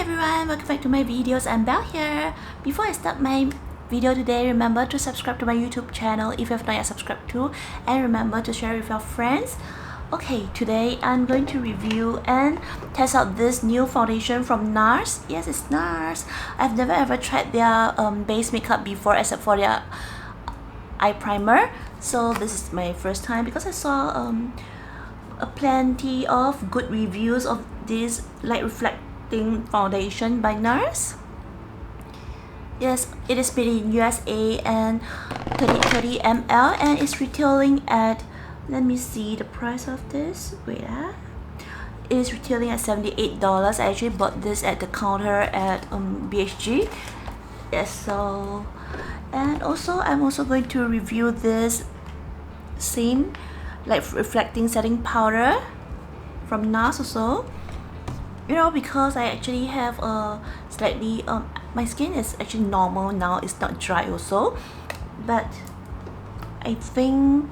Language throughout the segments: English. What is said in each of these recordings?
everyone, welcome back to my videos. I'm Belle here. Before I start my video today, remember to subscribe to my YouTube channel if you have not yet subscribed to, and remember to share with your friends. Okay, today I'm going to review and test out this new foundation from NARS. Yes, it's NARS. I've never ever tried their base makeup before except for their eye primer. So this is my first time because I saw a plenty of good reviews of this light reflecting foundation by NARS. Yes, it is made in USA and 30 ml and it's retailing at, let me see the price of this. Wait, it is retailing at $78. I actually bought this at the counter at BSG. Yes, so, and also I'm also going to review this same light reflecting setting powder from NARS also. You know, because I actually have a slightly my skin is actually normal now, it's not dry also, but I think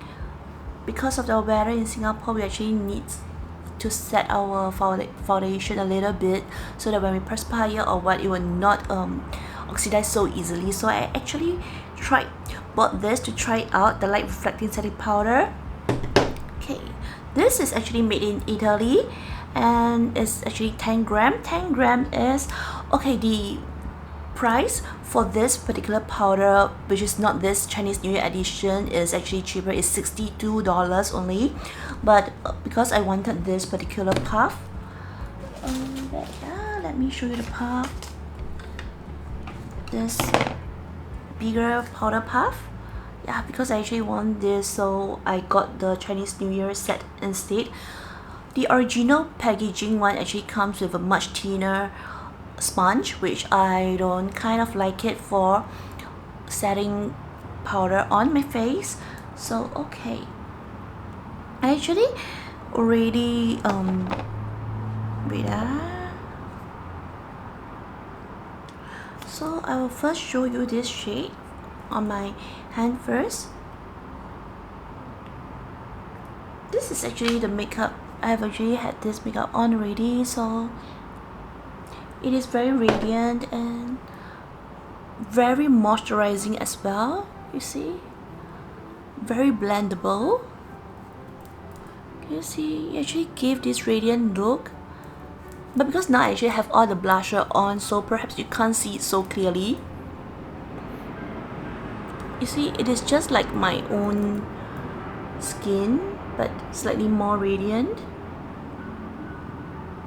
because of the weather in Singapore, we actually need to set our foundation a little bit so that when we perspire or what, it will not oxidize so easily. So I actually bought this to try out the light reflecting setting powder. Okay, this is actually made in Italy and it's actually 10 gram. 10 gram is okay. The price for this particular powder, which is not this Chinese New Year edition, is actually cheaper. It's $62 only, but because I wanted this particular puff, let me show you the puff. This bigger powder puff. Yeah, because I actually want this, so I got the Chinese New Year set instead. The original packaging one actually comes with a much thinner sponge, which I don't kind of like it for setting powder on my face. So okay, I actually already so I will first show you this shade on my hand first. This is actually the makeup. I've actually had this makeup on already, so it is very radiant and very moisturizing as well. You see, very blendable. Can you see? It actually gave this radiant look, but because now I actually have all the blusher on, so perhaps you can't see it so clearly. You see, it is just like my own skin, but slightly more radiant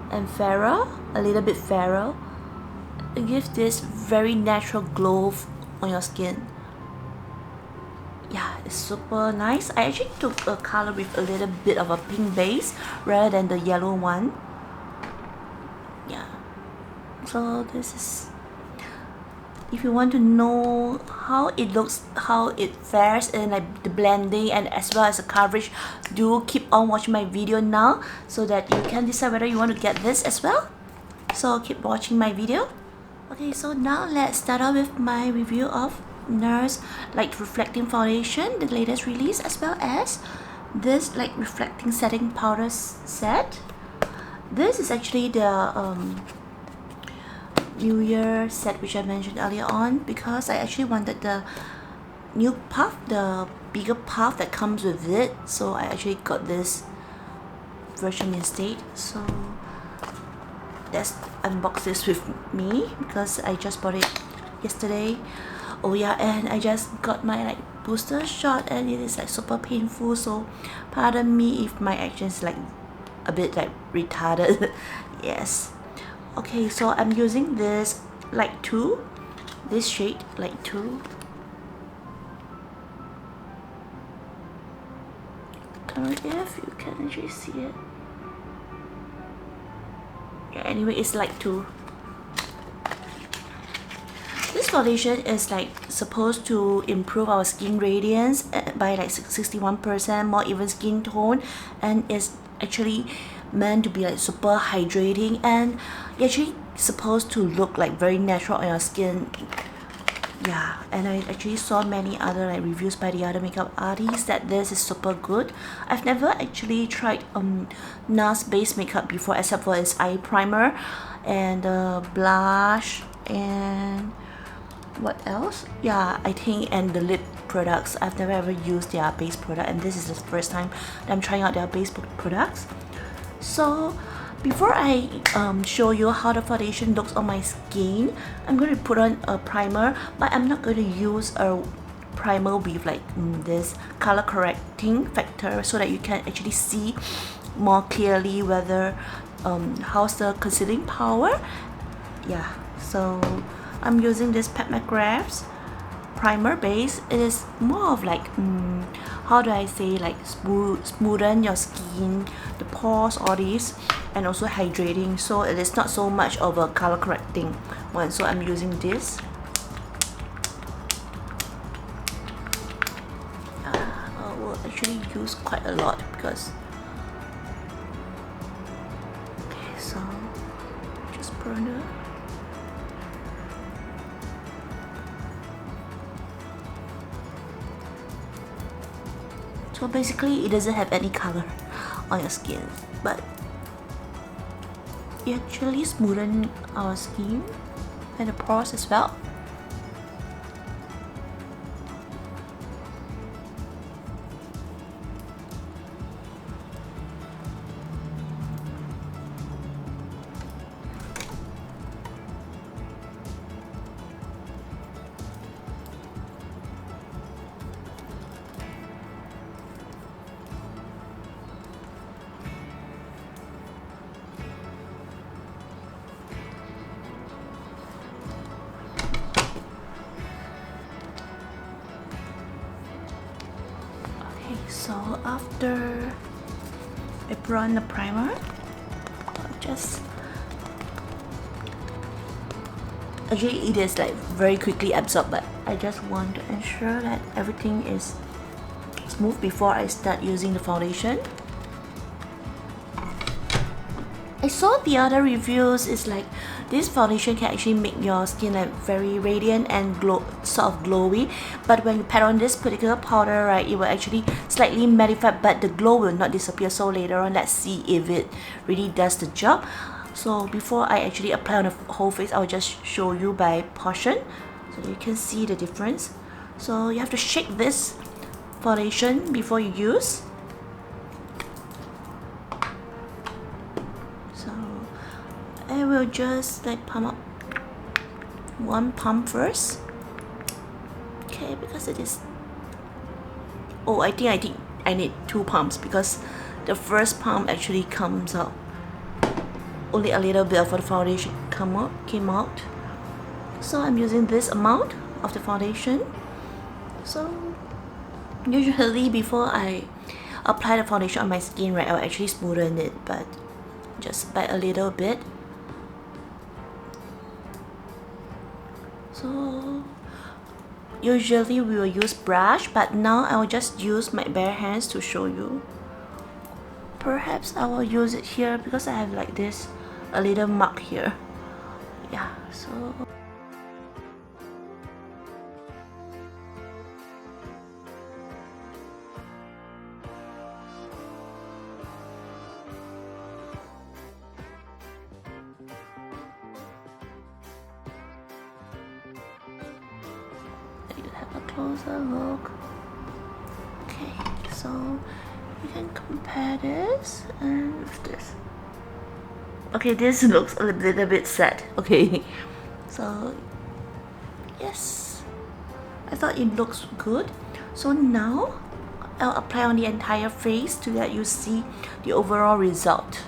and fairer, a little bit fairer. It gives this very natural glow on your skin. Yeah, it's super nice. I actually took a color with a little bit of a pink base rather than the yellow one. Yeah, so this is, if you want to know how it looks, how it fares, and like the blending and as well as the coverage, do keep on watching my video now so that you can decide whether you want to get this as well. So keep watching my video. Okay, so now let's start out with my review of NARS Light Reflecting Foundation, the latest release, as well as this Light Reflecting Setting Powder set. This is actually the New Year set which I mentioned earlier on, because I actually wanted the new puff, the bigger puff that comes with it, so I actually got this version instead. So let's unbox this with me because I just bought it yesterday. Oh yeah, and I just got my like booster shot and it is like super painful, so pardon me if my action is like a bit like retarded. Yes. Okay, so I'm using this Light 2, this shade Light 2. If you can actually see it. Yeah, anyway, it's Light 2. This foundation is like supposed to improve our skin radiance by like 61%, more even skin tone, and is actually meant to be like super hydrating, and actually supposed to look like very natural on your skin. Yeah, and I actually saw many other like reviews by the other makeup artists that this is super good. I've never actually tried NARS base makeup before except for its eye primer, and blush, and what else? Yeah, I think, and the lip products. I've never ever used their base product, and this is the first time that I'm trying out their base products. So before I show you how the foundation looks on my skin, I'm going to put on a primer, but I'm not going to use a primer with like this color correcting factor, so that you can actually see more clearly whether how's the concealing power. Yeah, so I'm using this Pat McGrath's primer base. It is more of like how do I say, like smoothen your skin, the pores, all these, and also hydrating, so it is not so much of a color correcting one. So I'm using this. I will actually use quite a lot because okay, so just burn it. So basically it doesn't have any color on your skin, but it actually smoothen our skin and the pores as well. So after I put on the primer, actually it is like very quickly absorbed, but I just want to ensure that everything is smooth before I start using the foundation. I saw the other reviews is like this foundation can actually make your skin like very radiant and sort of glowy, but when you pat on this particular powder, right, it will actually slightly mattify, but the glow will not disappear. So later on, let's see if it really does the job. So before I actually apply on the whole face, I'll just show you by portion so that you can see the difference. So you have to shake this foundation before you use. I will just like pump up one pump first. Okay, because it is. Oh, I think I need two pumps because the first pump actually comes out. Only a little bit of the foundation came out. So I'm using this amount of the foundation. So usually before I apply the foundation on my skin, right, I'll actually smoothen it, but just by a little bit. So usually we will use brush, but now I will just use my bare hands to show you. Perhaps I will use it here because I have like this a little mark here. Yeah, so have a closer look. Okay, so you can compare this and with this. Okay, this looks a little bit sad. Okay, so yes, I thought it looks good. So now I'll apply on the entire face to let you see the overall result.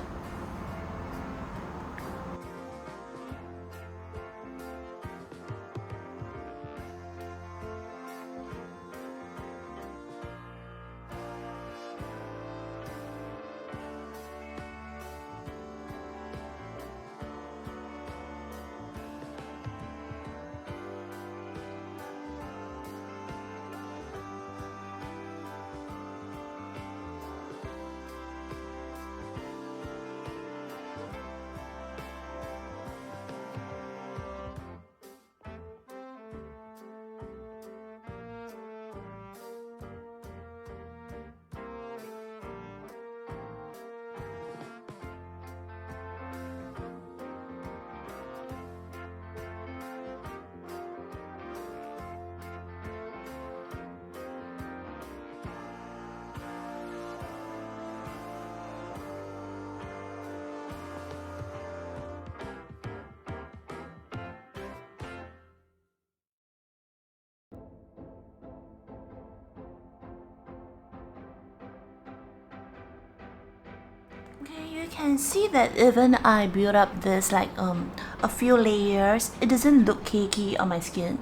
Okay, you can see that even I build up this like a few layers, it doesn't look cakey on my skin.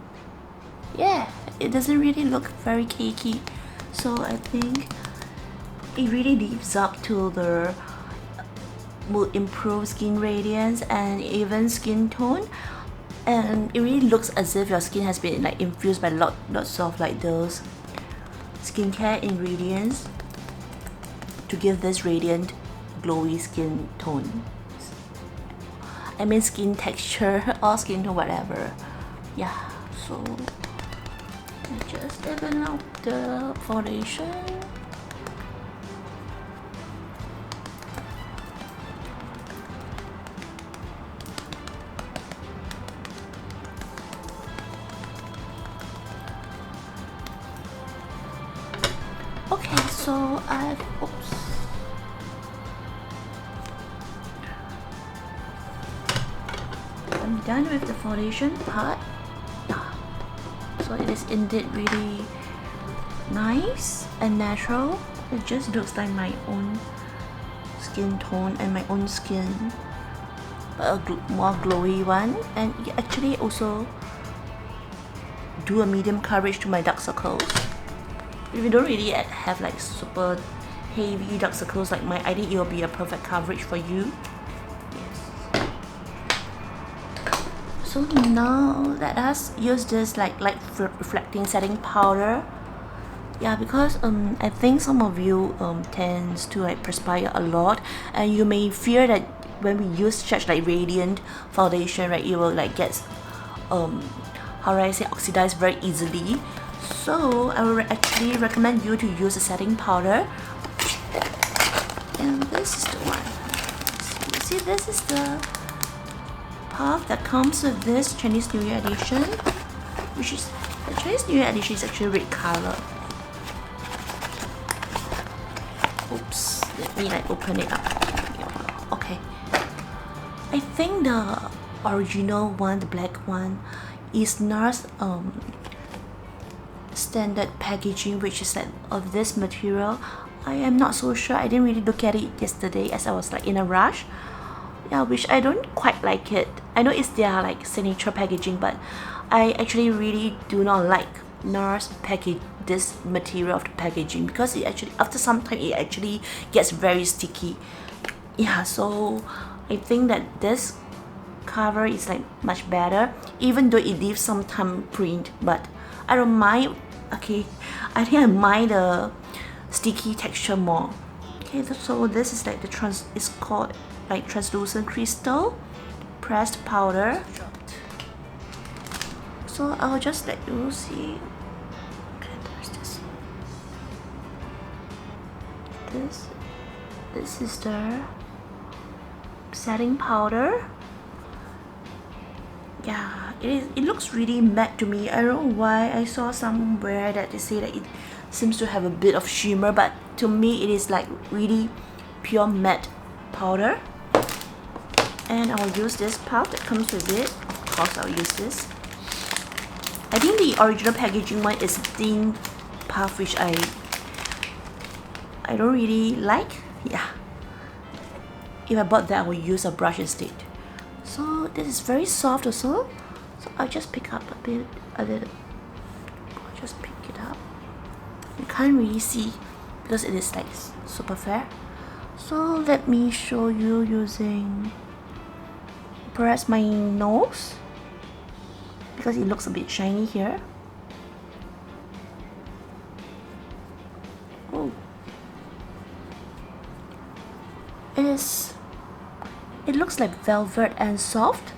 Yeah, it doesn't really look very cakey. So I think it really lives up to the would improve skin radiance and even skin tone, and it really looks as if your skin has been like infused by lots of like those skincare ingredients to give this radiant glowy skin tone. I mean skin texture or skin tone, whatever. Yeah, so I just even out the foundation. Okay, so I'm done with the foundation part. So it is indeed really nice and natural. It just looks like my own skin tone and my own skin, but a more glowy one. And it actually also do a medium coverage to my dark circles. If you don't really have like super heavy dark circles like mine, I think it will be a perfect coverage for you. Yes. So now let us use this like light reflecting setting powder. Yeah, because I think some of you tends to like perspire a lot, and you may fear that when we use such like radiant foundation, right, it will like get how do I say, oxidized very easily. So I will actually recommend you to use a setting powder, and this is the one. So you see, this is the puff that comes with this Chinese New Year edition, which is the Chinese New Year edition is actually red color. Oops, let me like open it up. Okay, I think the original one, the black one, is NARS standard packaging, which is like of this material. I am not so sure. I didn't really look at it yesterday as I was like in a rush. Yeah, which I don't quite like it. I know it's their like signature packaging, but I actually really do not like NARS package this material of the packaging, because it actually after some time it actually gets very sticky. Yeah, so I think that this cover is like much better, even though it leaves some thumbprint, but I don't mind. Okay, I think I mind the sticky texture more. Okay, so this is like it's called like translucent crystal pressed powder. So I'll just let you see. Okay, there's this is the setting powder. Yeah, it looks really matte to me. I don't know why. I saw somewhere that they say that it seems to have a bit of shimmer, but to me it is like really pure matte powder. And I'll use this puff that comes with it. Of course I'll use this. I think the original packaging one is thin puff, which I don't really like. Yeah, if I bought that I will use a brush instead. So this is very soft also, so I'll just pick up a little. I'll just pick it up. You can't really see because it is like super fair. So let me show you using perhaps my nose, because it looks a bit shiny here. Oh, it looks like velvet and soft.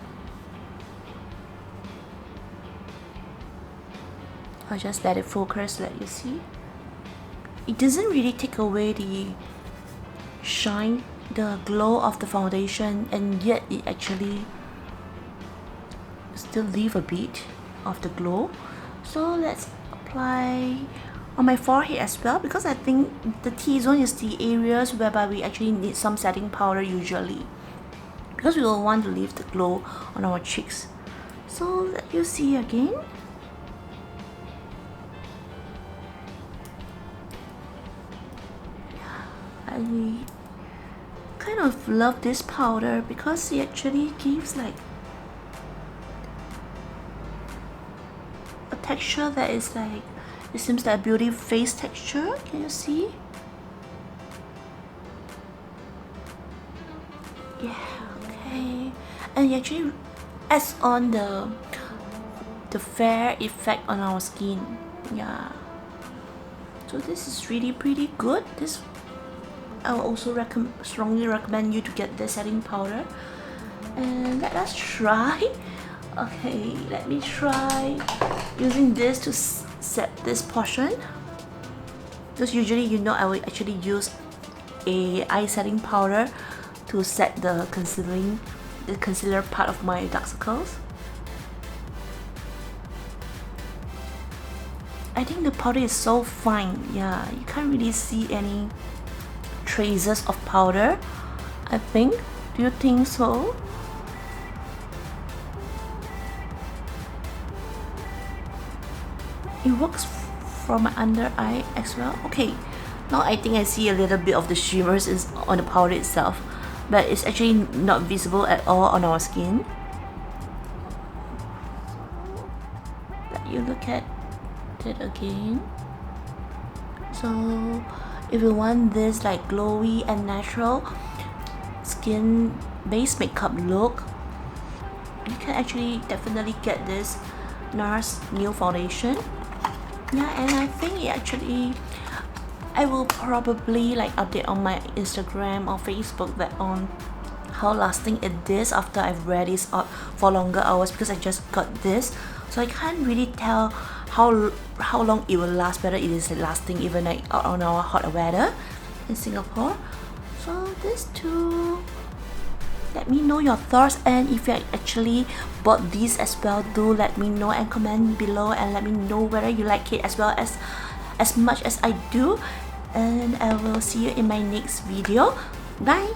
I'll just let it focus, let you see. It doesn't really take away the shine, the glow of the foundation, and yet it actually still leave a bit of the glow. So let's apply on my forehead as well, because I think the T-zone is the areas whereby we actually need some setting powder usually, because we will want to leave the glow on our cheeks. So let you see again. I kind kind of love this powder because it actually gives like a texture that is like, it seems like a beauty face texture. Can you see? Yeah, okay. And it actually adds on the fair effect on our skin. Yeah. So this is really pretty good. This I will also strongly recommend you to get the setting powder. And let us try. Okay, let me try using this to set this portion. Because usually, you know, I will actually use a eye setting powder to set the concealer part of my dark circles. I think the powder is so fine. Yeah, you can't really see any traces of powder, I think. Do you think so? It works for my under eye as well. Okay, now I think I see a little bit of the shimmers on the powder itself, but it's actually not visible at all on our skin. Let you look at it again. So if you want this like glowy and natural skin based makeup look, you can actually definitely get this NARS new foundation. Yeah, and I think it actually, I will probably like update on my Instagram or Facebook that on how lasting it is after I've wear this out for longer hours, because I just got this, so I can't really tell how long it will last, whether it is lasting even like out on our hot weather in Singapore. So these two, let me know your thoughts, and if you actually bought these as well, do let me know and comment below and let me know whether you like it as well as much as I do. And I will see you in my next video. Bye.